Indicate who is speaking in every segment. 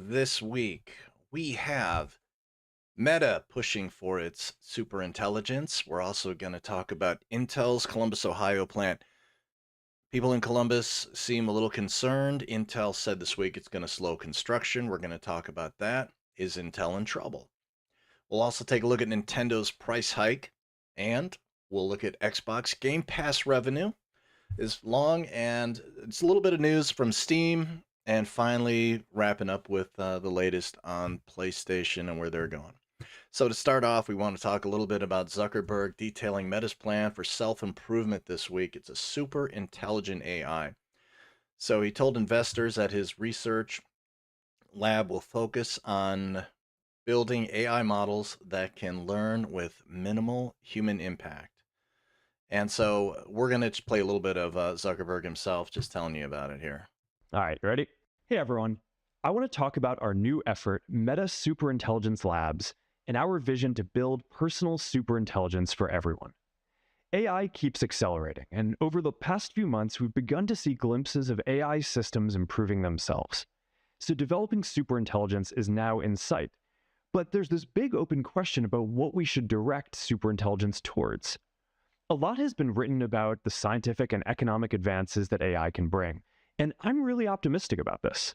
Speaker 1: this week we have Meta pushing for its super intelligence. We're also going to talk about Intel's Columbus, Ohio plant. People in Columbus seem a little concerned. Intel said this week it's going to slow construction. We're going to talk about that. Is Intel in trouble? We'll also take a look at Nintendo's price hike, and we'll look at Xbox Game Pass revenue is long, and it's a little bit of news from Steam, and finally wrapping up with the latest on PlayStation and where they're going. So to start off, we want to talk a little bit about Zuckerberg detailing Meta's plan for self-improvement this week. It's a super intelligent AI. So he told investors that his research lab will focus on building AI models that can learn with minimal human impact. And so we're going to play a little bit of Zuckerberg himself just telling you about it here.
Speaker 2: All right, ready? Hey everyone. I want to talk about our new effort, Meta Superintelligence Labs, and our vision to build personal superintelligence for everyone. AI keeps accelerating, and over the past few months, we've begun to see glimpses of AI systems improving themselves. So developing superintelligence is now in sight. But there's this big open question about what we should direct superintelligence towards. A lot has been written about the scientific and economic advances that AI can bring, and I'm really optimistic about this.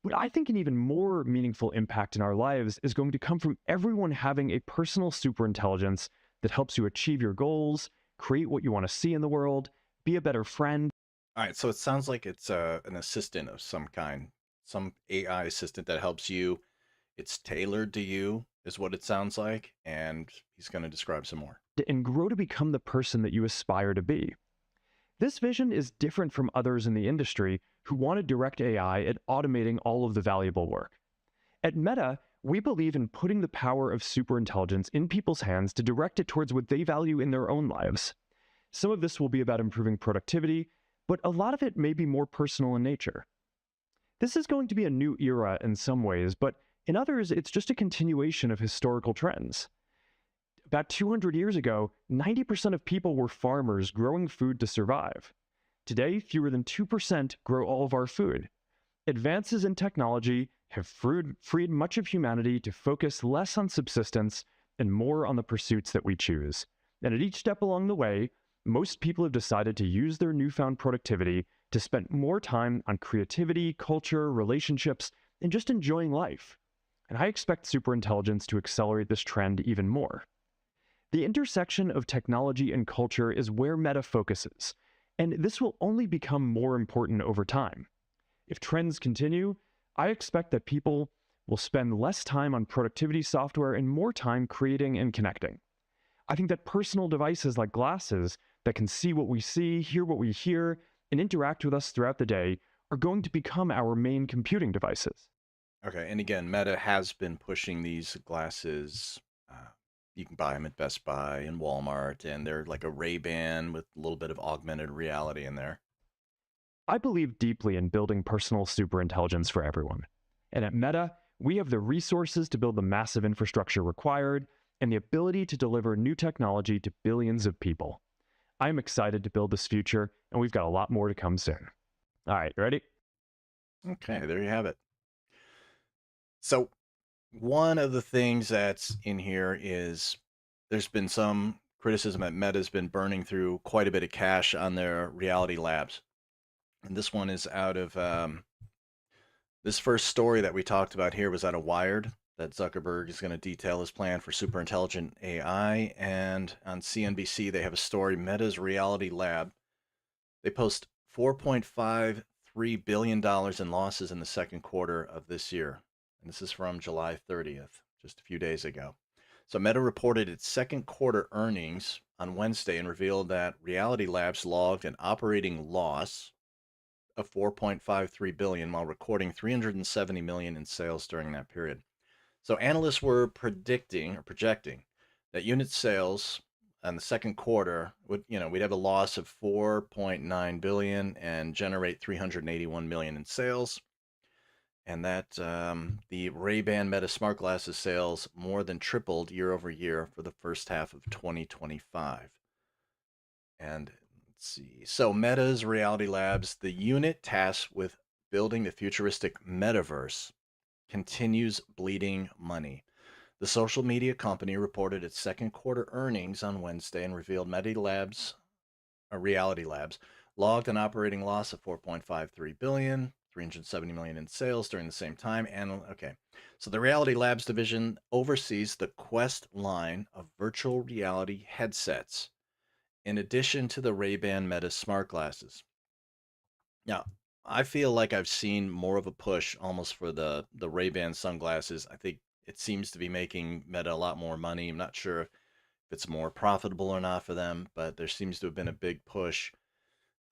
Speaker 2: But I think an even more meaningful impact in our lives is going to come from everyone having a personal superintelligence that helps you achieve your goals, create what you want to see in the world, be a better friend.
Speaker 1: All right, so it sounds like it's an assistant of some kind, some AI assistant that helps you. It's tailored to you, is what it sounds like, and he's going to describe some more.
Speaker 2: And grow to become the person that you aspire to be. This vision is different from others in the industry who want to direct AI at automating all of the valuable work. At Meta, we believe in putting the power of superintelligence in people's hands to direct it towards what they value in their own lives. Some of this will be about improving productivity, but a lot of it may be more personal in nature. This is going to be a new era in some ways, but in others, it's just a continuation of historical trends. About 200 years ago, 90% of people were farmers growing food to survive. Today, fewer than 2% grow all of our food. Advances in technology have freed much of humanity to focus less on subsistence and more on the pursuits that we choose. And at each step along the way, most people have decided to use their newfound productivity to spend more time on creativity, culture, relationships, and just enjoying life. And I expect superintelligence to accelerate this trend even more. The intersection of technology and culture is where Meta focuses, and this will only become more important over time. If trends continue, I expect that people will spend less time on productivity software and more time creating and connecting. I think that personal devices like glasses that can see what we see, hear what we hear, and interact with us throughout the day are going to become our main computing devices.
Speaker 1: Okay, and again, Meta has been pushing these glasses. You can buy them at Best Buy and Walmart, and they're like a Ray-Ban with a little bit of augmented reality in there.
Speaker 2: I believe deeply in building personal superintelligence for everyone. And at Meta, we have the resources to build the massive infrastructure required and the ability to deliver new technology to billions of people. I'm excited to build this future, and we've got a lot more to come soon. All right, ready?
Speaker 1: Okay, there you have it. So one of the things that's in here is there's been some criticism that Meta's been burning through quite a bit of cash on their reality labs. And this one is out of this first story that we talked about here was out of Wired, that Zuckerberg is going to detail his plan for super intelligent AI. And on CNBC, they have a story, Meta's Reality Lab. They post $4.53 billion in losses in the second quarter of this year. And this is from July 30th, just a few days ago. So Meta reported its second quarter earnings on Wednesday and revealed that Reality Labs logged an operating loss of 4.53 billion while recording 370 million in sales during that period. So analysts were predicting or projecting that unit sales in the second quarter would, we'd have a loss of 4.9 billion and generate 381 million in sales. And that the Ray-Ban Meta smart glasses sales more than tripled year over year for the first half of 2025. And let's see. So Meta's Reality Labs, the unit tasked with building the futuristic metaverse, continues bleeding money. The social media company reported its second quarter earnings on Wednesday and revealed Reality Labs logged an operating loss of 4.53 billion, 370 million in sales during the same time. And okay, so the Reality Labs division oversees the Quest line of virtual reality headsets, in addition to the Ray-Ban Meta smart glasses. Now, I feel like I've seen more of a push almost for the Ray-Ban sunglasses. I think it seems to be making Meta a lot more money. I'm not sure if it's more profitable or not for them, but there seems to have been a big push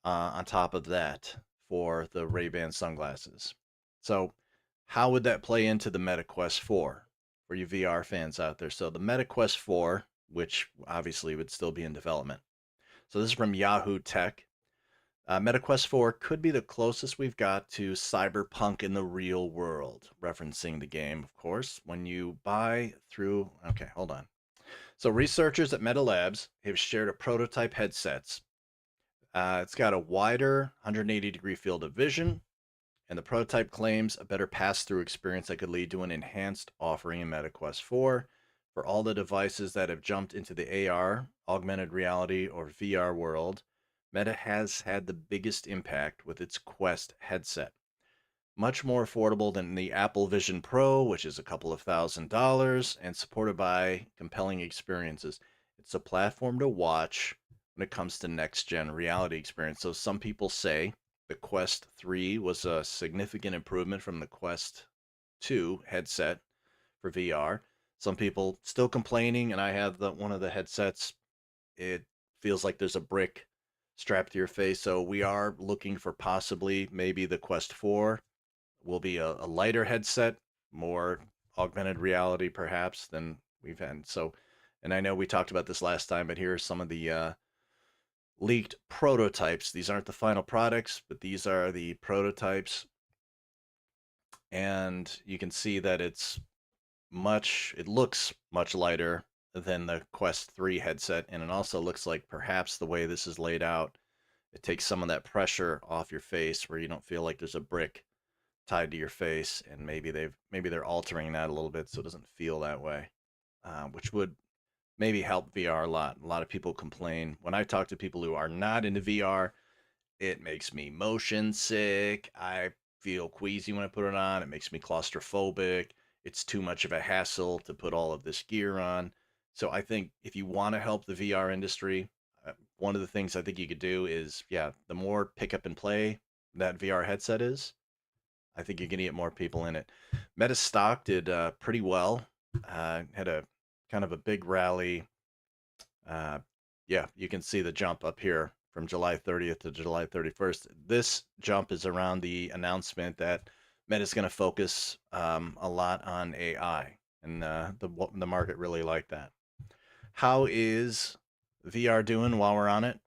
Speaker 1: on top of that for the Ray-Ban sunglasses. So, how would that play into the Meta Quest 4 for you VR fans out there? So, the Meta Quest 4, which obviously would still be in development. So, this is from Yahoo Tech. MetaQuest 4 could be the closest we've got to cyberpunk in the real world, referencing the game, of course. When you buy through. Okay, hold on. So, researchers at Meta Labs have shared a prototype headsets. It's got a wider 180-degree field of vision, and the prototype claims a better pass-through experience that could lead to an enhanced offering in MetaQuest 4 for all the devices that have jumped into the AR, augmented reality, or VR world. Meta has had the biggest impact with its Quest headset. Much more affordable than the Apple Vision Pro, which is a couple of $1,000s, and supported by compelling experiences. It's a platform to watch when it comes to next gen reality experience. So some people say the Quest 3 was a significant improvement from the Quest 2 headset for VR. Some people still complaining, and I have one of the headsets. It feels like there's a brick strapped to your face. So we are looking for possibly maybe the Quest 4 will be a lighter headset, more augmented reality perhaps than we've had. So, and I know we talked about this last time, but here are some of the leaked prototypes. These aren't the final products, but these are the prototypes. And you can see that it looks much lighter than the Quest 3 headset. And it also looks like perhaps the way this is laid out, it takes some of that pressure off your face where you don't feel like there's a brick tied to your face, and maybe they're altering that a little bit so it doesn't feel that way, which would maybe help VR a lot. A lot of people complain when I talk to people who are not into VR. It makes me motion sick. I feel queasy when I put it on. It makes me claustrophobic. It's too much of a hassle to put all of this gear on. So I think if you want to help the VR industry, one of the things I think you could do is, yeah, the more pick up and play that VR headset is, I think you're going to get more people in it. Meta stock did pretty well. Had a kind of a big rally. Uh, yeah, you can see the jump up here from July 30th to July 31st. This jump is around the announcement that Meta's going to focus a lot on AI, and the market really liked that. How is VR doing while we're on it?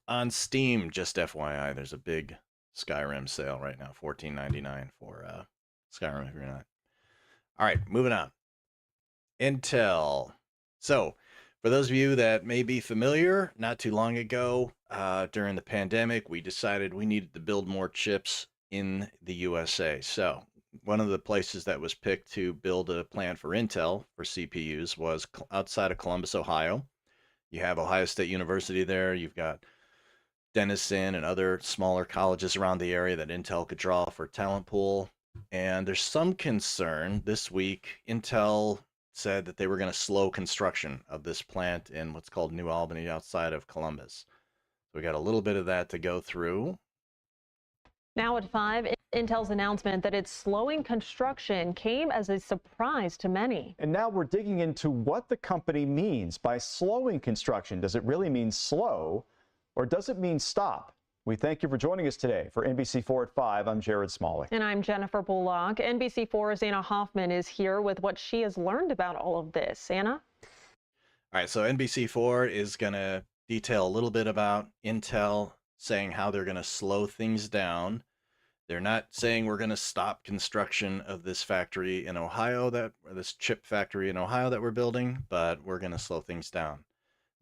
Speaker 1: On Steam, just FYI, there's a big Skyrim sale right now, $14.99 for Skyrim if you're not. All right, moving on. Intel. So, for those of you that may be familiar, not too long ago, during the pandemic, we decided we needed to build more chips in the USA. So, one of the places that was picked to build a plant for Intel for CPUs was outside of Columbus, Ohio. You have Ohio State University there. You've got Denison and other smaller colleges around the area that Intel could draw for talent pool. And there's some concern this week. Intel said that they were going to slow construction of this plant in what's called New Albany outside of Columbus. So we got a little bit of that to go through.
Speaker 3: Now at 5, Intel's announcement that it's slowing construction came as a surprise to many.
Speaker 4: And now we're digging into what the company means by slowing construction. Does it really mean slow, or does it mean stop? We thank you for joining us today. For NBC4 at 5, I'm Jared Smalley.
Speaker 3: And I'm Jennifer Bullock. NBC4's Anna Hoffman is here with what she has learned about all of this. Anna?
Speaker 1: All right, so NBC4 is going to detail a little bit about Intel saying how they're going to slow things down. They're not saying we're going to stop construction of this factory in Ohio, this chip factory in Ohio that we're building, but we're going to slow things down.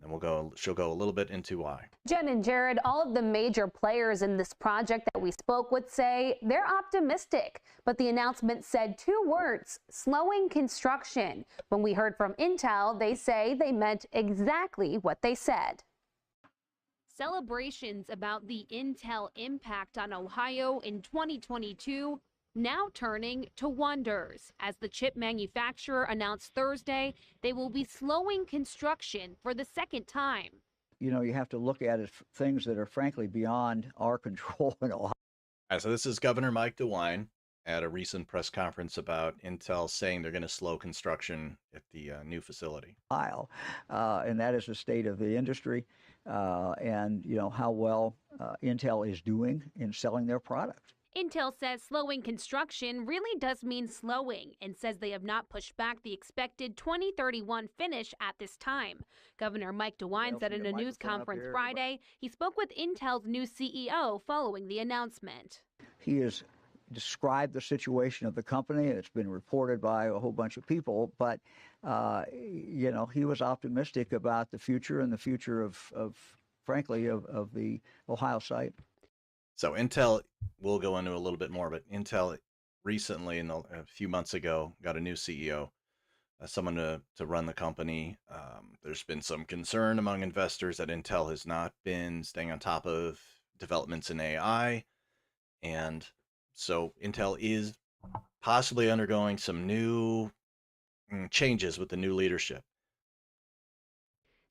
Speaker 1: And she'll go a little bit into why.
Speaker 5: Jen and Jared, all of the major players in this project that we spoke with say they're optimistic, but the announcement said two words: slowing construction. When we heard from Intel, they say they meant exactly what they said.
Speaker 6: Celebrations about the Intel impact on Ohio in 2022 now turning to wonders, as the chip manufacturer announced Thursday they will be slowing construction for the second time.
Speaker 7: You know, you have to look at it things that are frankly beyond our control in Ohio.
Speaker 1: All right, so this is Governor Mike DeWine at a recent press conference about Intel saying they're going to slow construction at the new facility.
Speaker 7: And that is the state of the industry and, you know, how well Intel is doing in selling their product.
Speaker 6: Intel says slowing construction really does mean slowing, and says they have not pushed back the expected 2031 finish at this time. Governor Mike DeWine said in a news conference Friday he spoke with Intel's new CEO following the announcement.
Speaker 7: He has described the situation of the company. It's been reported by a whole bunch of people, but you know, he was optimistic about the future and the future of frankly, of the Ohio site.
Speaker 1: So Intel, we'll go into a little bit more, but Intel recently, a few months ago, got a new CEO, someone to run the company. There's been some concern among investors that Intel has not been staying on top of developments in AI. And so Intel is possibly undergoing some new changes with the new leadership.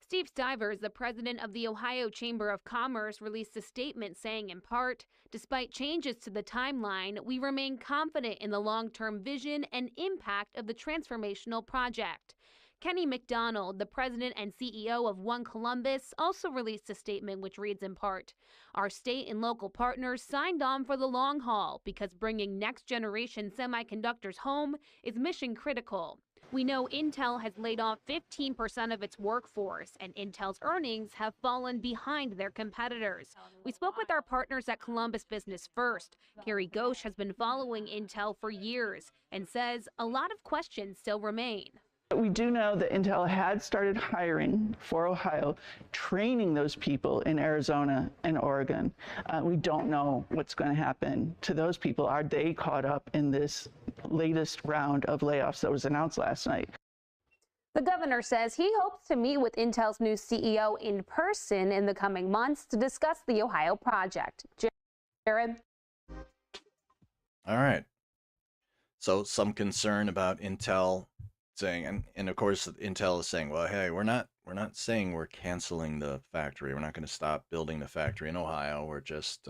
Speaker 6: Steve Stivers, the president of the Ohio Chamber of Commerce, released a statement saying, in part, despite changes to the timeline, we remain confident in the long-term vision and impact of the transformational project. Kenny McDonald, the president and CEO of One Columbus, also released a statement which reads in part, our state and local partners signed on for the long haul because bringing next-generation semiconductors home is mission critical. We know Intel has laid off 15% of its workforce, and Intel's earnings have fallen behind their competitors. We spoke with our partners at Columbus Business First. Carrie Ghosh has been following Intel for years and says a lot of questions still remain.
Speaker 8: We do know that Intel had started hiring for Ohio, training those people in Arizona and Oregon. We don't know what's going to happen to those people. Are they caught up in this latest round of layoffs that was announced last night?
Speaker 5: The governor says he hopes to meet with Intel's new CEO in person in the coming months to discuss the Ohio project. Jared?
Speaker 1: All right. So some concern about Intel saying, and of course Intel is saying, well, hey, we're not saying we're canceling the factory. We're not going to stop building the factory in Ohio. We're just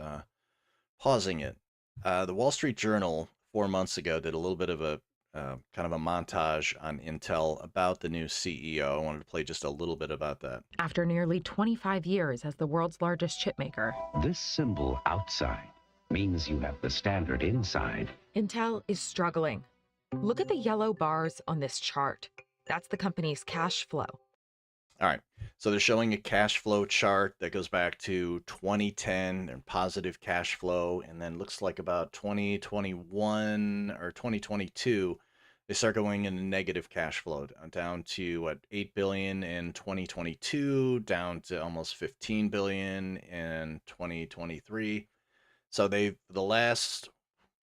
Speaker 1: pausing it. The Wall Street Journal 4 months ago did a little bit of a kind of a montage on Intel about the new CEO. I wanted to play just a little bit about that.
Speaker 9: After nearly 25 years as the world's largest chip maker,
Speaker 10: this symbol outside means you have the standard inside.
Speaker 9: Intel is struggling. Look at the yellow bars on this chart. That's the company's cash flow.
Speaker 1: All right, so they're showing a cash flow chart that goes back to 2010. They're in positive cash flow, and then looks like about 2021 or 2022, they start going into negative cash flow, down to what, 8 billion in 2022, down to almost 15 billion in 2023. So the last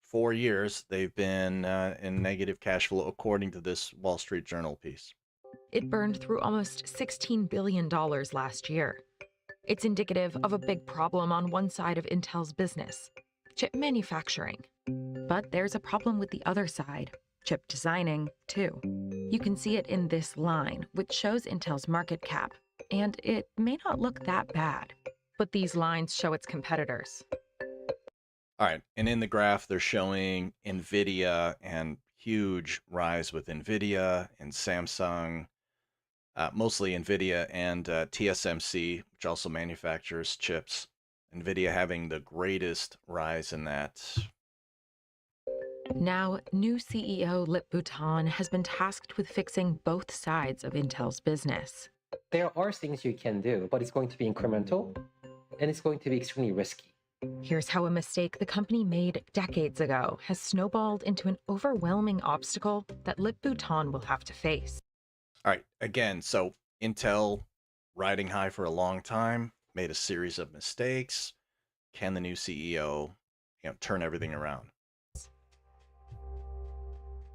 Speaker 1: 4 years, they've been in negative cash flow, according to this Wall Street Journal piece.
Speaker 9: It burned through almost $16 billion last year. It's indicative of a big problem on one side of Intel's business, chip manufacturing. But there's a problem with the other side, chip designing, too. You can see it in this line, which shows Intel's market cap, and it may not look that bad. But these lines show its competitors.
Speaker 1: All right, and in the graph, they're showing NVIDIA and huge rise with NVIDIA and Samsung, mostly NVIDIA and TSMC, which also manufactures chips. NVIDIA having the greatest rise in that.
Speaker 9: Now, new CEO Lip Bhutan has been tasked with fixing both sides of Intel's business.
Speaker 11: There are things you can do, but it's going to be incremental, and it's going to be extremely risky.
Speaker 9: Here's how a mistake the company made decades ago has snowballed into an overwhelming obstacle that Lip Bhutan will have to face.
Speaker 1: All right, again, so Intel riding high for a long time, made a series of mistakes. Can the new CEO, turn everything around?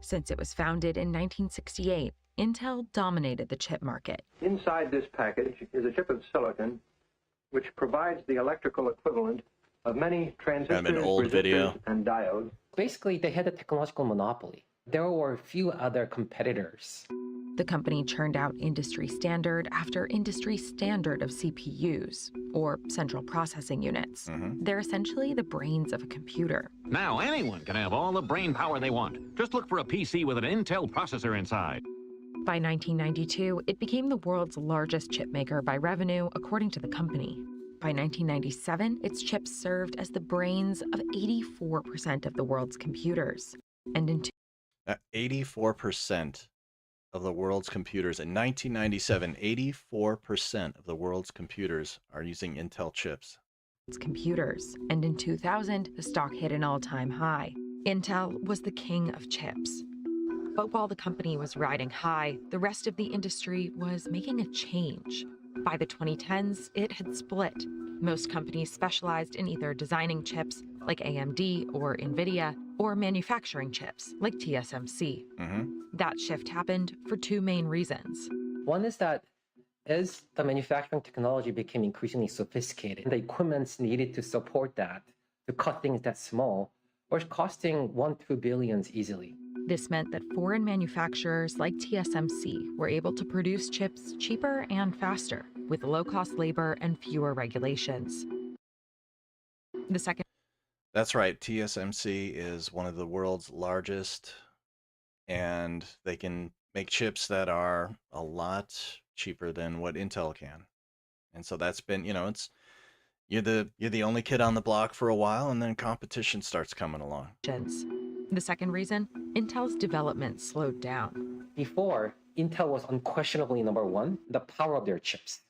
Speaker 9: Since it was founded in 1968, Intel dominated the chip market.
Speaker 12: Inside this package is a chip of silicon which provides the electrical equivalent of many transistors,
Speaker 1: Kind of an old
Speaker 12: resistors,
Speaker 1: video.
Speaker 12: and diodes.
Speaker 11: Basically, they had a technological monopoly. There were a few other competitors.
Speaker 9: The company churned out industry standard after industry standard of CPUs, or central processing units. They're essentially the brains of a computer.
Speaker 13: Now anyone can have all the brain power they want. Just look for a PC with an Intel processor inside.
Speaker 9: By 1992, it became the world's largest chip maker by revenue, according to the company. By 1997, its chips served as the brains of 84% of the world's computers. And in
Speaker 1: 84% of the world's computers. In 1997, 84% of the world's computers are using Intel chips.
Speaker 9: computers. And in 2000, the stock hit an all-time high. Intel was the king of chips. But while the company was riding high, the rest of the industry was making a change. By the 2010s, it had split. Most companies specialized in either designing chips, like AMD or NVIDIA, or manufacturing chips, like TSMC. That shift happened for two main reasons.
Speaker 11: One is that as the manufacturing technology became increasingly sophisticated, the equipments needed to support that, to cut things that small, were costing $1-2 billion easily.
Speaker 9: This meant that foreign manufacturers like TSMC were able to produce chips cheaper and faster, with low-cost labor and fewer regulations. The second...
Speaker 1: That's right. TSMC is one of the world's largest, and they can make chips that are a lot cheaper than what Intel can. And so that's been, you're the only kid on the block for a while, and then competition starts coming along.
Speaker 9: The second reason, Intel's development slowed down.
Speaker 11: Before, Intel was unquestionably number one, the power of their chips.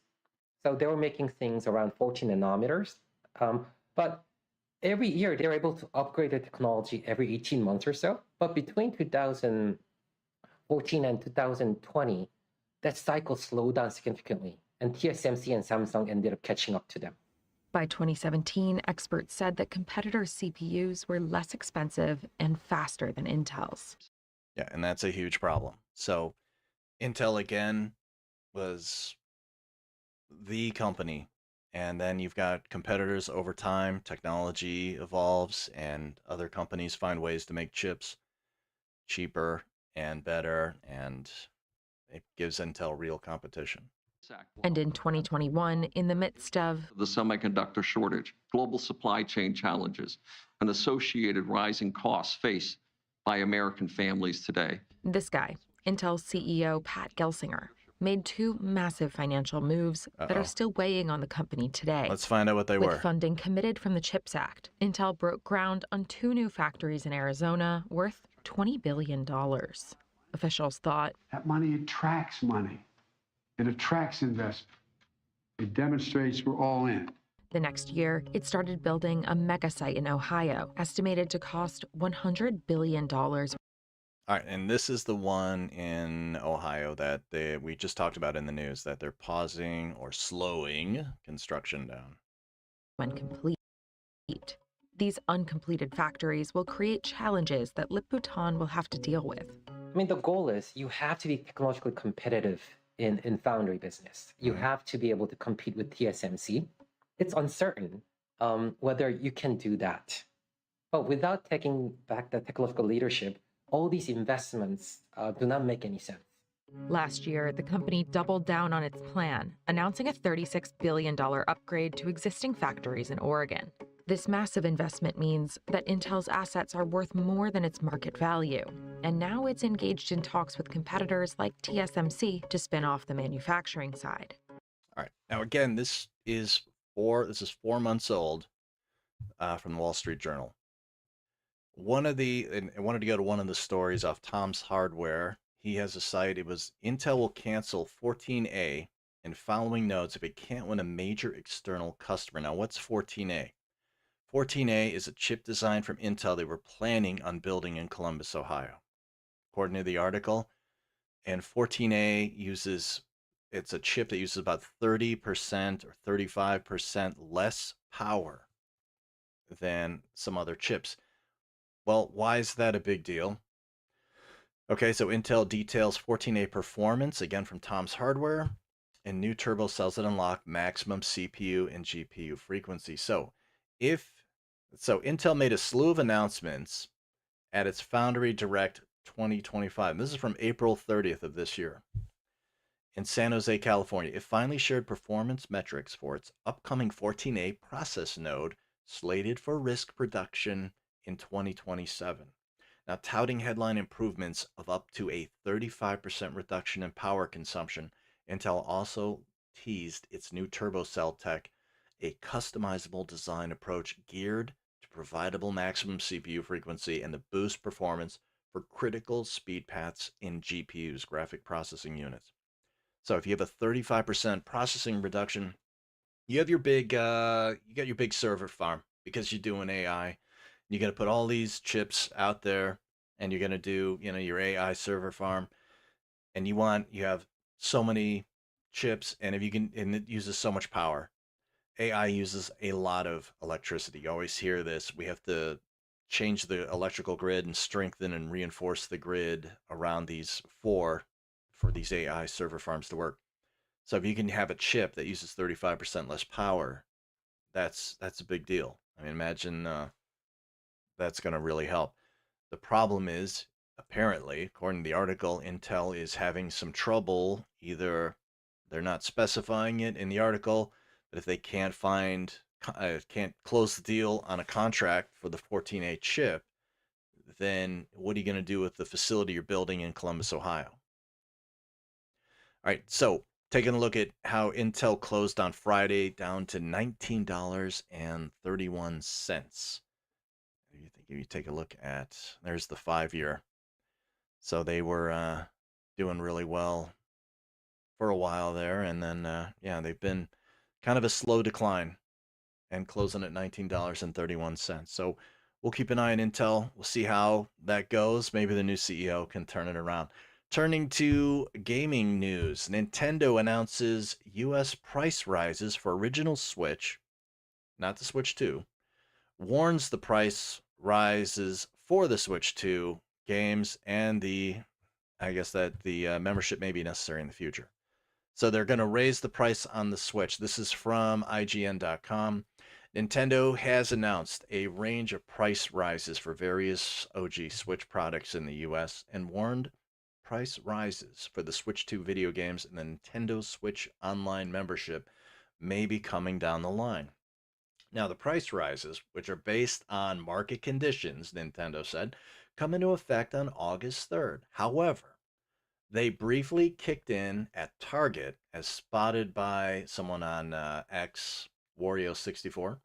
Speaker 11: So they were making things around 14 nanometers, but every year they were able to upgrade the technology every 18 months or so. But between 2014 and 2020, that cycle slowed down significantly, and TSMC and Samsung ended up catching up to them.
Speaker 9: By 2017, experts said that competitors' CPUs were less expensive and faster than Intel's.
Speaker 1: Yeah, and that's a huge problem. So Intel, again, was the company. And then you've got competitors over time. Technology evolves, and other companies find ways to make chips cheaper and better, and it gives Intel real competition.
Speaker 9: And in 2021, in the midst of
Speaker 14: the semiconductor shortage, global supply chain challenges, and associated rising costs faced by American families today.
Speaker 9: This guy, Intel CEO Pat Gelsinger, made two massive financial moves that are still weighing on the company today.
Speaker 1: Let's find out what they were.
Speaker 9: With funding committed from the CHIPS Act, Intel broke ground on two new factories in Arizona worth $20 billion. Officials thought
Speaker 15: that money attracts money. It attracts investment. It demonstrates we're all in.
Speaker 9: The next year, it started building a mega site in Ohio, estimated to cost $100 billion.
Speaker 1: All right, and this is the one in Ohio that we just talked about in the news, that they're pausing or slowing construction down.
Speaker 9: When complete. These uncompleted factories will create challenges that Lip-Bu-Tan will have to deal with.
Speaker 11: I mean, the goal is you have to be technologically competitive in foundry business. You have to be able to compete with TSMC. It's uncertain whether you can do that. But without taking back the technological leadership, all these investments do not make any sense.
Speaker 9: Last year, the company doubled down on its plan, announcing a $36 billion upgrade to existing factories in Oregon. This massive investment means that Intel's assets are worth more than its market value, and now it's engaged in talks with competitors like TSMC to spin off the manufacturing side.
Speaker 1: All right. Now, again, this is 4 months old from the Wall Street Journal. I wanted to go to one of the stories off Tom's Hardware. He has a site. It was Intel will cancel 14A and following notes if it can't win a major external customer. Now, what's 14A? 14A is a chip design from Intel they were planning on building in Columbus, Ohio. According to the article, and 14A uses it's a chip that uses about 30% or 35% less power than some other chips. Well, why is that a big deal? Okay, so Intel details 14A performance, again from Tom's Hardware, and new turbo cells that unlock maximum CPU and GPU frequency. Intel made a slew of announcements at its Foundry Direct 2025. This is from April 30th of this year in San Jose, California. It finally shared performance metrics for its upcoming 14A process node slated for risk production in 2027. Now, touting headline improvements of up to a 35% reduction in power consumption, Intel also teased its new turbo cell tech, a customizable design approach geared to providable maximum CPU frequency and to boost performance for critical speed paths in GPUs, graphic processing units. So if you have a 35% processing reduction, you have your big you got your big server farm because you're doing AI. You got to put all these chips out there, and you're going to do, your AI server farm, and you have so many chips, and it uses so much power. AI uses a lot of electricity. You always hear this. We have to change the electrical grid and strengthen and reinforce the grid around these for these AI server farms to work. So if you can have a chip that uses 35% less power, that's a big deal. I mean, imagine that's going to really help. The problem is, apparently, according to the article, Intel is having some trouble. Either they're not specifying it in the article, but if they can't close the deal on a contract for the 14A chip, then what are you going to do with the facility you're building in Columbus, Ohio? All right, so taking a look at how Intel closed on Friday, down to $19.31. You take a look at, there's the 5-year. So they were doing really well for a while there, and then they've been kind of a slow decline and closing at $19.31. So we'll keep an eye on Intel. We'll see how that goes. Maybe the new CEO can turn it around. Turning to gaming news, Nintendo announces U.S. price rises for original Switch, not the Switch 2, warns the price rises for the Switch 2 games, and I guess that the membership may be necessary in the future. So they're going to raise the price on the Switch. This is from IGN.com. Nintendo has announced a range of price rises for various OG Switch products in the U.S. and warned price rises for the Switch 2 video games and the Nintendo Switch Online membership may be coming down the line. Now, the price rises, which are based on market conditions, Nintendo said, come into effect on August 3rd. However, they briefly kicked in at Target, as spotted by someone on X, Wario64.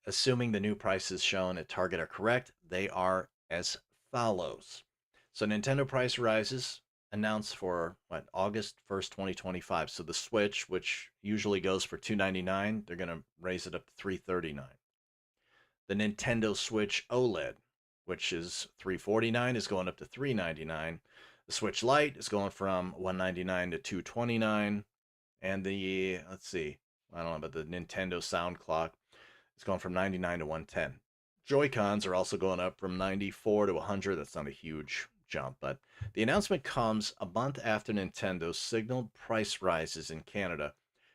Speaker 1: Assuming the new prices shown at Target are correct, they are as follows. So Nintendo price rises announced for August 1st, 2025. So the Switch, which usually goes for $299, they're going to raise it up to $339. The Nintendo Switch OLED, which is $349, is going up to $399. The Switch Lite is going from $199 to $229, and the I don't know about the Nintendo Sound Clock, it's going from $99 to $110. Joy-Cons are also going up from $94 to $100. That's not a huge jump, but the announcement comes a month after Nintendo signaled price rises in Canada,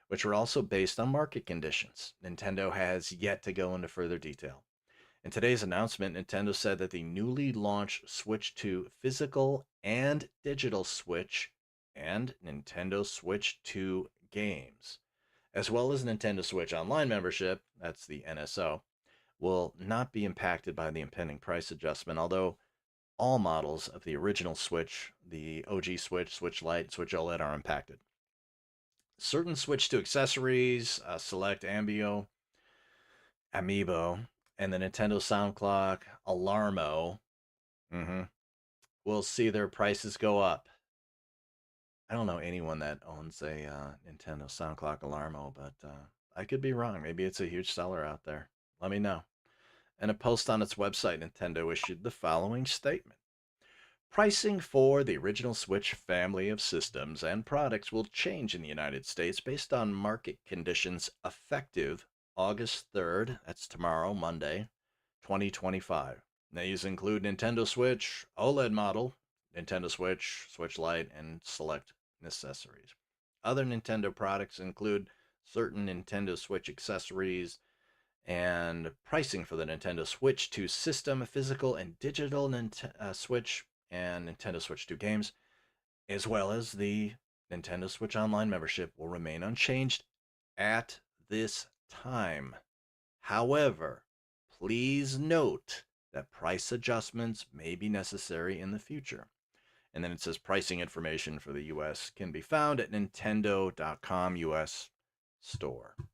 Speaker 1: which were also based on market conditions. Nintendo has yet to go into further detail. In today's announcement, Nintendo said that the newly launched Switch 2 physical and digital Switch and Nintendo Switch 2 games, as well as Nintendo Switch Online membership, that's the NSO, will not be impacted by the impending price adjustment, although all models of the original Switch, the OG Switch, Switch Lite, Switch OLED are impacted. Certain Switch 2 accessories, select Amiibo, and the Nintendo Sound Clock, Alarmo, will see their prices go up. I don't know anyone that owns a Nintendo Sound Clock Alarmo, but I could be wrong. Maybe it's a huge seller out there. Let me know. In a post on its website, Nintendo issued the following statement. Pricing for the original Switch family of systems and products will change in the United States based on market conditions effective August 3rd, that's tomorrow, Monday, 2025. These include Nintendo Switch, OLED model, Nintendo Switch, Switch Lite, and select accessories. Other Nintendo products include certain Nintendo Switch accessories, and pricing for the Nintendo Switch 2 system, physical and digital Switch, and Nintendo Switch 2 games, as well as the Nintendo Switch Online membership, will remain unchanged at this time. However, please note that price adjustments may be necessary in the future. And then it says pricing information for the US can be found at nintendo.com US store. All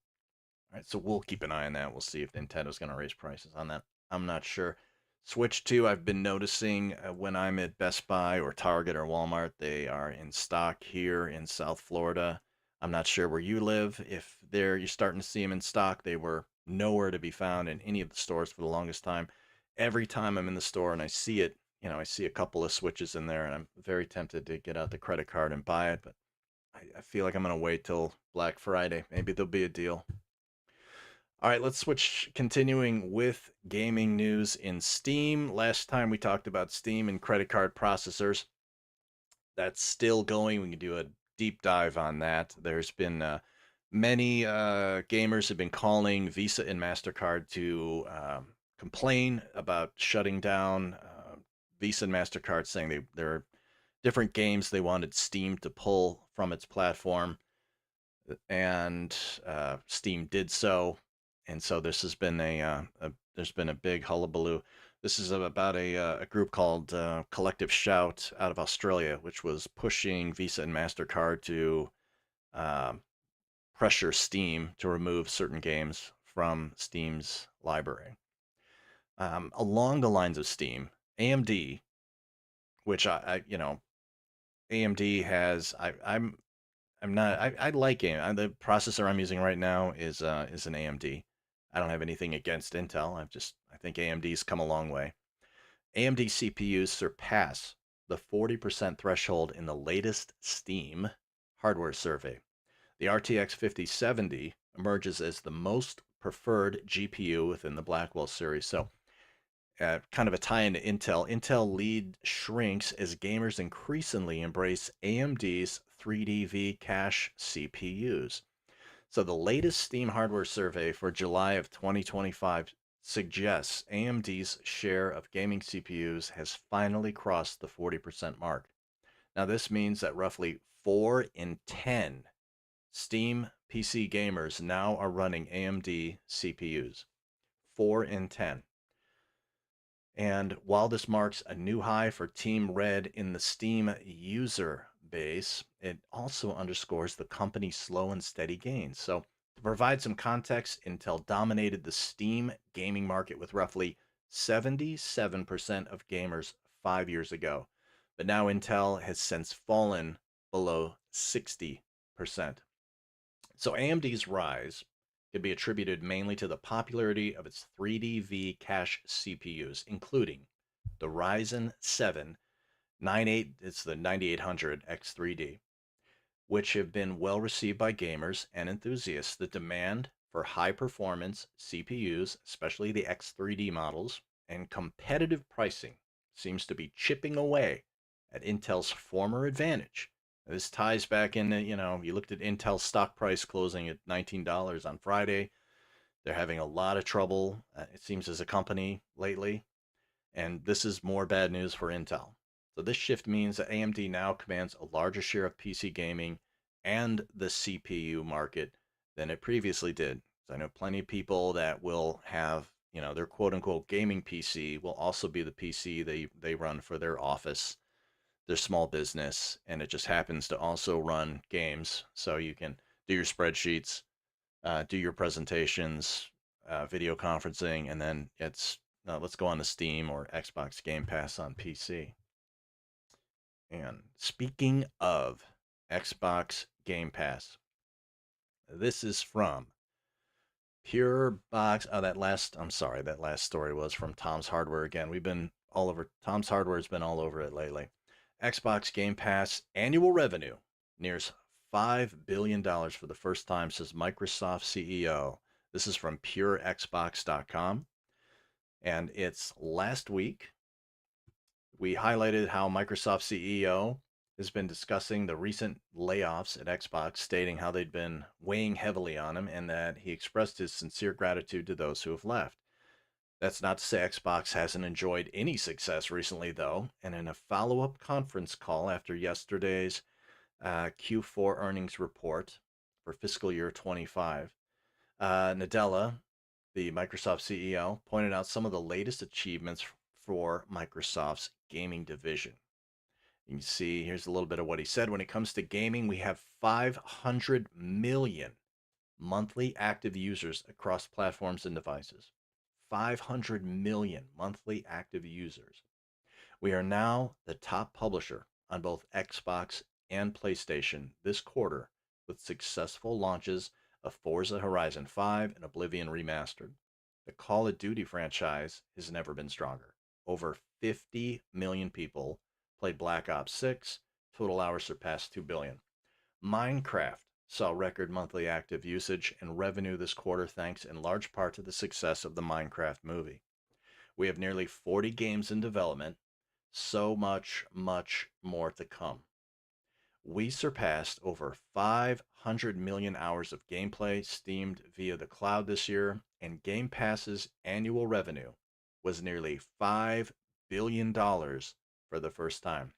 Speaker 1: right, so we'll keep an eye on that. We'll see if Nintendo's going to raise prices on that. I'm not sure. Switch 2, I've been noticing when I'm at Best Buy or Target or Walmart, they are in stock here in South Florida. I'm not sure where you live. If you're starting to see them in stock, they were nowhere to be found in any of the stores for the longest time. Every time I'm in the store and I see it, I see a couple of Switches in there, and I'm very tempted to get out the credit card and buy it, but I feel like I'm going to wait till Black Friday. Maybe there'll be a deal. All right, let's switch, continuing with gaming news in Steam. Last time we talked about Steam and credit card processors. That's still going. We can do a deep dive on that. There's been many gamers have been calling Visa and MasterCard to complain about shutting down Visa and MasterCard, saying there are different games they wanted Steam to pull from its platform, and Steam did so. And so this has been there's been a big hullabaloo. This is about a group called Collective Shout out of Australia, which was pushing Visa and MasterCard to pressure Steam to remove certain games from Steam's library. Along the lines of Steam, AMD, which AMD has, I'm not, I like AMD. The processor I'm using right now is an AMD. I don't have anything against Intel. I think AMD's come a long way. AMD CPUs surpass the 40% threshold in the latest Steam hardware survey. The RTX 5070 emerges as the most preferred GPU within the Blackwell series. So kind of a tie into Intel. Intel lead shrinks as gamers increasingly embrace AMD's 3DV cache CPUs. So the latest Steam hardware survey for July of 2025 suggests AMD's share of gaming CPUs has finally crossed the 40% mark. Now this means that roughly 4 in 10 Steam PC gamers now are running AMD CPUs. 4 in 10. And while this marks a new high for Team Red in the Steam user base, it also underscores the company's slow and steady gains. So to provide some context, Intel dominated the Steam gaming market with roughly 77% of gamers 5 years ago. But now Intel has since fallen below 60%. So AMD's rise could be attributed mainly to the popularity of its 3DV cache CPUs, including the Ryzen 7 it's the 9800 X3D, which have been well received by gamers and enthusiasts. The demand for high-performance CPUs, especially the X3D models, and competitive pricing seems to be chipping away at Intel's former advantage. This ties back in, you looked at Intel's stock price closing at $19 on Friday. They're having a lot of trouble, it seems, as a company lately. And this is more bad news for Intel. So this shift means that AMD now commands a larger share of PC gaming and the CPU market than it previously did. So I know plenty of people that will have, their quote-unquote gaming PC will also be the PC they run for their office, their small business, and it just happens to also run games. So you can do your spreadsheets, do your presentations, video conferencing, and then let's go on to Steam or Xbox Game Pass on PC. And speaking of Xbox Game Pass, this is from Pure Box. That last story was from Tom's Hardware again. We've been all over. Tom's Hardware has been all over it lately. Xbox Game Pass annual revenue nears $5 billion for the first time, says Microsoft CEO. This is from purexbox.com. And it's last week. We highlighted how Microsoft CEO has been discussing the recent layoffs at Xbox, stating how they'd been weighing heavily on him and that he expressed his sincere gratitude to those who have left. That's not to say Xbox hasn't enjoyed any success recently, though. And in a follow-up conference call after yesterday's Q4 earnings report for fiscal year 25, Nadella, the Microsoft CEO, pointed out some of the latest achievements for Microsoft's gaming division. You can see, here's a little bit of what he said. When it comes to gaming, we have 500 million monthly active users across platforms and devices. 500 million monthly active users. We are now the top publisher on both Xbox and PlayStation this quarter, with successful launches of Forza Horizon 5 and Oblivion Remastered. The Call of Duty franchise has never been stronger. Over 50 million people played Black Ops 6. Total hours surpassed 2 billion. Minecraft saw record monthly active usage and revenue this quarter, thanks in large part to the success of the Minecraft movie. We have nearly 40 games in development, so much more to come. We surpassed over 500 million hours of gameplay streamed via the cloud this year, and Game Pass's annual revenue was nearly $5 billion for the first time.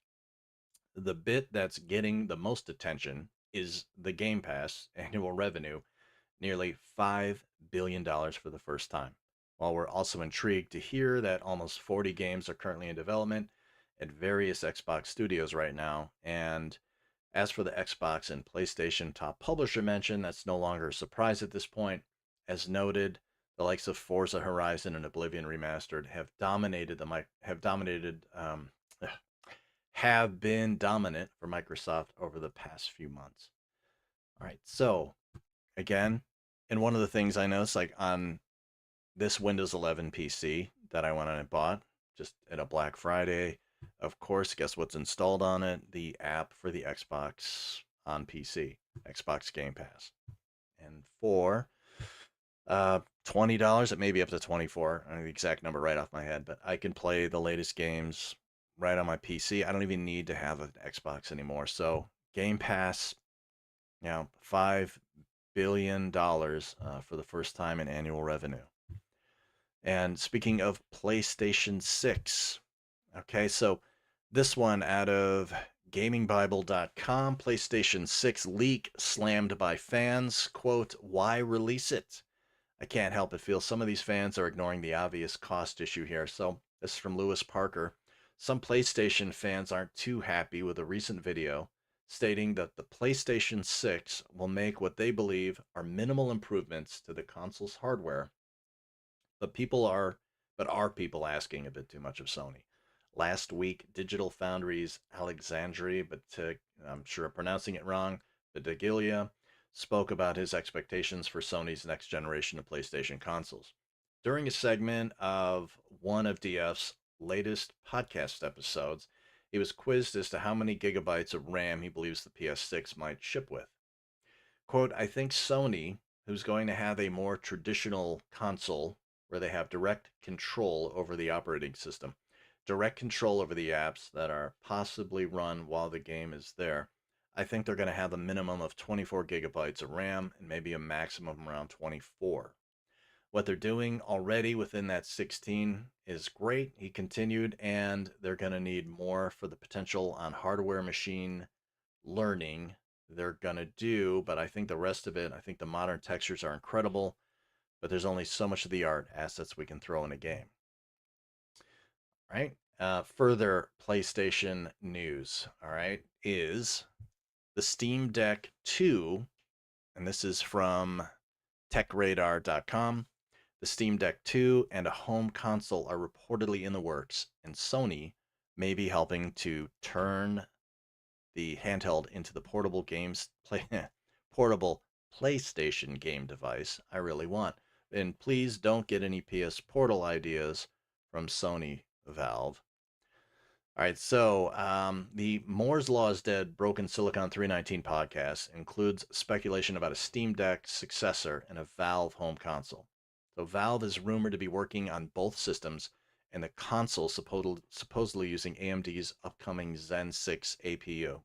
Speaker 1: The bit that's getting the most attention is the Game Pass annual revenue, nearly $5 billion for the first time. While we're also intrigued to hear that almost 40 games are currently in development at various Xbox studios right now, and as for the Xbox and PlayStation top publisher mention, that's no longer a surprise at this point. As noted, the likes of Forza Horizon and Oblivion Remastered have been dominant for Microsoft over the past few months. All right, so again, and one of the things I noticed, like on this Windows 11 PC that I went and bought just at a Black Friday, of course, guess what's installed on it? The app for the Xbox on PC, Xbox Game Pass. And for $20, it may be up to $24. I don't know the exact number right off my head, but I can play the latest games right on my PC. I don't even need to have an Xbox anymore. So Game Pass, $5 billion for the first time in annual revenue. And speaking of PlayStation 6, okay, so this one out of gamingbible.com, PlayStation 6 leak slammed by fans. Quote, why release it? I can't help but feel some of these fans are ignoring the obvious cost issue here. So this is from Lewis Parker. Some PlayStation fans aren't too happy with a recent video stating that the PlayStation 6 will make what they believe are minimal improvements to the console's hardware. But are people asking a bit too much of Sony? Last week, Digital Foundry's Alexandri, I'm sure I'm pronouncing it wrong, Badaglia, spoke about his expectations for Sony's next generation of PlayStation consoles. During a segment of one of DF's latest podcast episodes, he was quizzed as to how many gigabytes of RAM he believes the PS6 might ship with. Quote, I think Sony, who's going to have a more traditional console where they have direct control over the operating system, direct control over the apps that are possibly run while the game is there, I think they're going to have a minimum of 24 gigabytes of RAM and maybe a maximum around 24. What they're doing already within that 16 is great, he continued, and they're going to need more for the potential on hardware machine learning they're going to do, but I think the rest of it, I think the modern textures are incredible, but there's only so much of the art assets we can throw in a game. All right. Further PlayStation news, all right, is the Steam Deck 2, and this is from techradar.com. The Steam Deck 2 and a home console are reportedly in the works, and Sony may be helping to turn the handheld into the portable PlayStation game device I really want. And please don't get any PS Portal ideas from Sony Valve. All right, so the Moore's Law is Dead Broken Silicon 319 podcast includes speculation about a Steam Deck successor and a Valve home console. So Valve is rumored to be working on both systems, and the console supposedly using AMD's upcoming Zen 6 APU.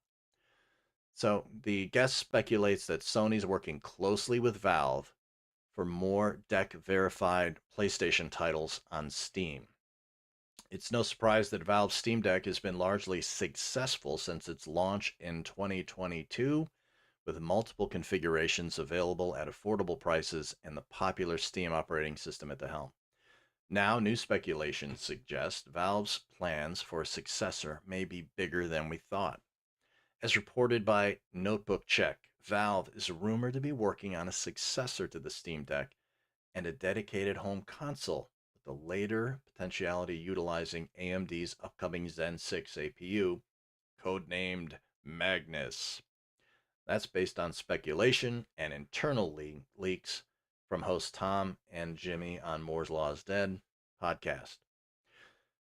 Speaker 1: So the guest speculates that Sony's working closely with Valve for more deck verified PlayStation titles on Steam. It's no surprise that Valve's Steam Deck has been largely successful since its launch in 2022, with multiple configurations available at affordable prices and the popular Steam operating system at the helm. Now, new speculation suggests Valve's plans for a successor may be bigger than we thought. As reported by Notebook Check, Valve is rumored to be working on a successor to the Steam Deck and a dedicated home console, with the later potentiality utilizing AMD's upcoming Zen 6 APU, codenamed Magnus. That's based on speculation and internal leaks from hosts Tom and Jimmy on Moore's Law is Dead podcast.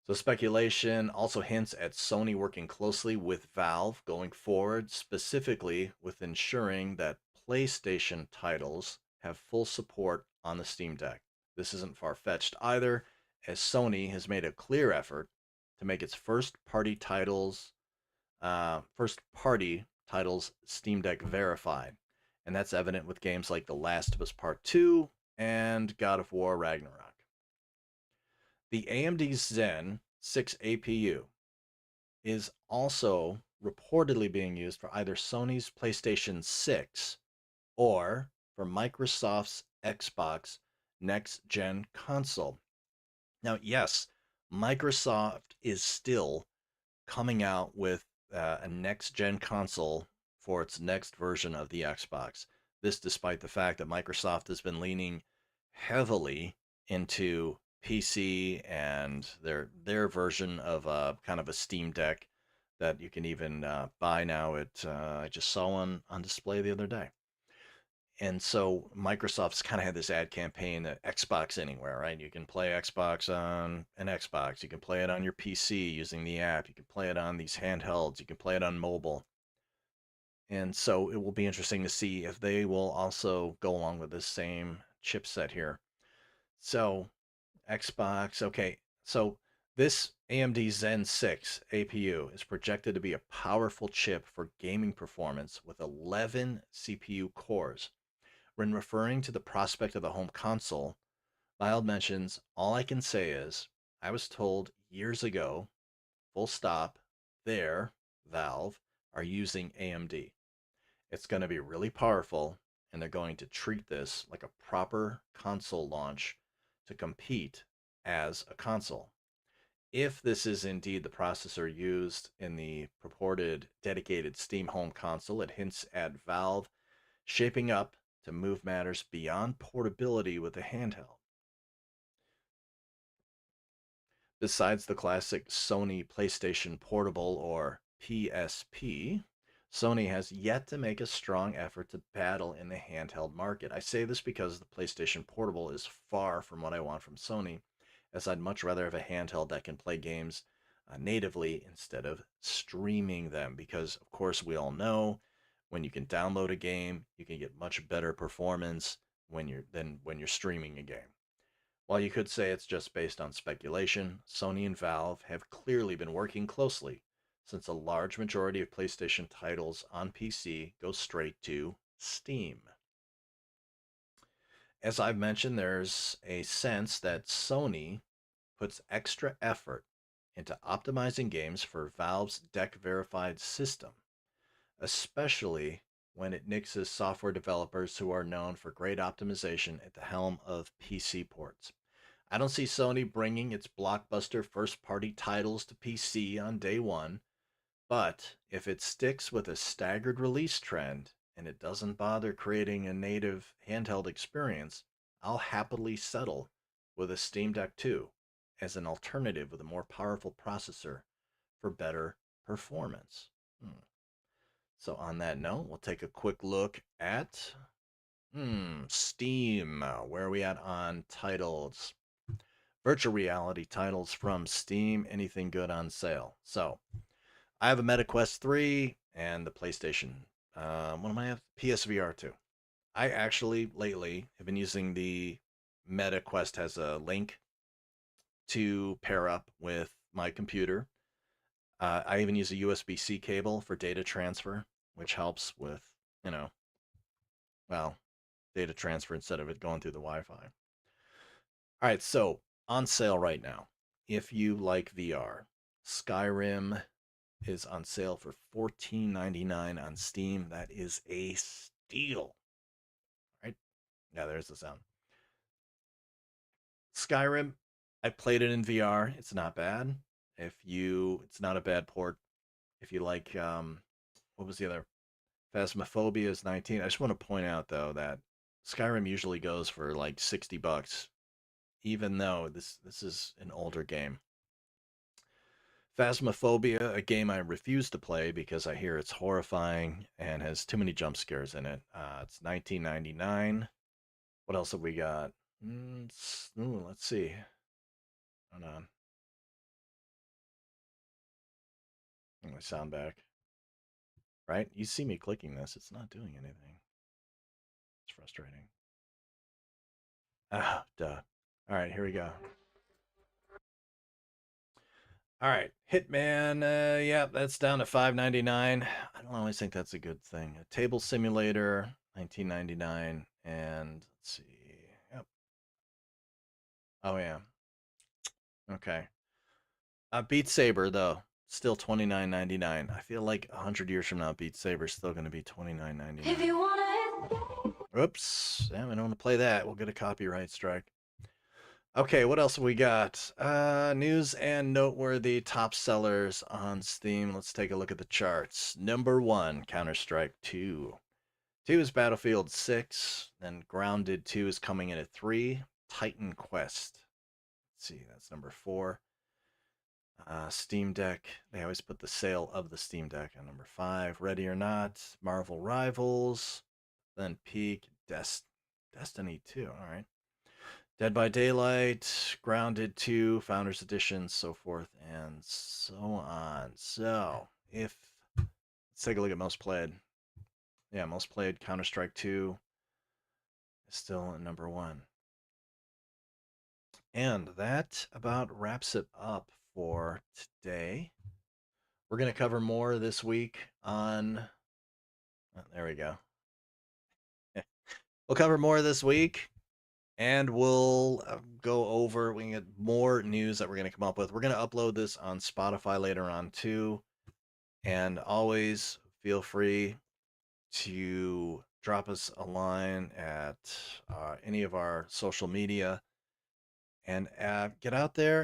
Speaker 1: So speculation also hints at Sony working closely with Valve going forward, specifically with ensuring that PlayStation titles have full support on the Steam Deck. This isn't far-fetched either, as Sony has made a clear effort to make its first-party titles Steam Deck verified, and that's evident with games like The Last of Us Part 2 and God of War Ragnarok. The AMD Zen 6 APU is also reportedly being used for either Sony's PlayStation 6 or for Microsoft's Xbox next-gen console. Now, yes, Microsoft is still coming out with a next-gen console for its next version of the Xbox. This despite the fact that Microsoft has been leaning heavily into PC and their version of kind of a Steam Deck that you can even buy now. I just saw one on display the other day. And so Microsoft's kind of had this ad campaign that Xbox Anywhere, right? You can play Xbox on an Xbox. You can play it on your PC using the app. You can play it on these handhelds. You can play it on mobile. And so it will be interesting to see if they will also go along with this same chipset here. So Xbox, okay. So this AMD Zen 6 APU is projected to be a powerful chip for gaming performance with 11 CPU cores. When referring to the prospect of the home console, Lyle mentions, all I can say is, I was told years ago, full stop, Valve, are using AMD. It's going to be really powerful, and they're going to treat this like a proper console launch to compete as a console. If this is indeed the processor used in the purported dedicated Steam home console, it hints at Valve shaping up to move matters beyond portability with the handheld. Besides the classic Sony PlayStation Portable, or PSP, Sony has yet to make a strong effort to battle in the handheld market. I say this because the PlayStation Portable is far from what I want from Sony, as I'd much rather have a handheld that can play games natively instead of streaming them, because of course we all know when you can download a game, you can get much better performance than when you're streaming a game. While you could say it's just based on speculation, Sony and Valve have clearly been working closely, since a large majority of PlayStation titles on PC go straight to Steam. As I've mentioned, there's a sense that Sony puts extra effort into optimizing games for Valve's deck-verified system, especially when it nixes software developers who are known for great optimization at the helm of PC ports. I don't see Sony bringing its blockbuster first-party titles to PC on day one, but if it sticks with a staggered release trend and it doesn't bother creating a native handheld experience, I'll happily settle with a Steam Deck 2 as an alternative with a more powerful processor for better performance. So on that note, we'll take a quick look at Steam. Where are we at on titles? virtual reality titles from Steam. Anything good on sale? So I have a Meta Quest 3 and the PlayStation. What am I have? PSVR 2. I actually lately have been using the Meta Quest has a link to pair up with my computer. I even use a USB-C cable for data transfer, which helps with, you know, well, data transfer instead of it going through the Wi-Fi. All right, so on sale right now. If you like VR, Skyrim is on sale for $14.99 on Steam. That is a steal. Right? Yeah, there's the sound. Skyrim, I played it in VR. It's not bad. It's not a bad port. If you like, what was the other? Phasmophobia is 19. I just want to point out though that Skyrim usually goes for like $60, even though this is an older game. Phasmophobia, a game I refuse to play because I hear it's horrifying and has too many jump scares in it. It's $19.99. What else have we got? Let's see. Hold on. Get my sound back. Right? You see me clicking this. It's not doing anything. It's frustrating. Ah, duh. All right, here we go. All right, Hitman. Yeah, that's down to $5.99. I don't always think that's a good thing. A Table Simulator, $19.99, and let's see. Yep. Oh yeah. Okay. Beat Saber though, still $29.99. I feel like 100 years from now, Beat Saber's still going to be $29.99. Oops. Yeah, we don't want to play that. We'll get a copyright strike. Okay, what else have we got? News and noteworthy top sellers on Steam. Let's take a look at the charts. Number 1, Counter-Strike 2. 2 is Battlefield 6. Then Grounded 2 is coming in at 3. Titan Quest. Let's see, that's number 4. Steam Deck. They always put the sale of the Steam Deck on number 5. Ready or Not. Marvel Rivals. Then Peak. Destiny 2. All right. Dead by Daylight, Grounded 2, Founders Edition, so forth and so on. So, let's take a look at most played. Yeah, most played Counter-Strike 2 is still at number 1. And that about wraps it up for today. We're going to cover more this week on... Oh, there we go. We'll cover more this week. And we'll go over, we can get more news that we're going to come up with. We're going to upload this on Spotify later on too. And always feel free to drop us a line at any of our social media and get out there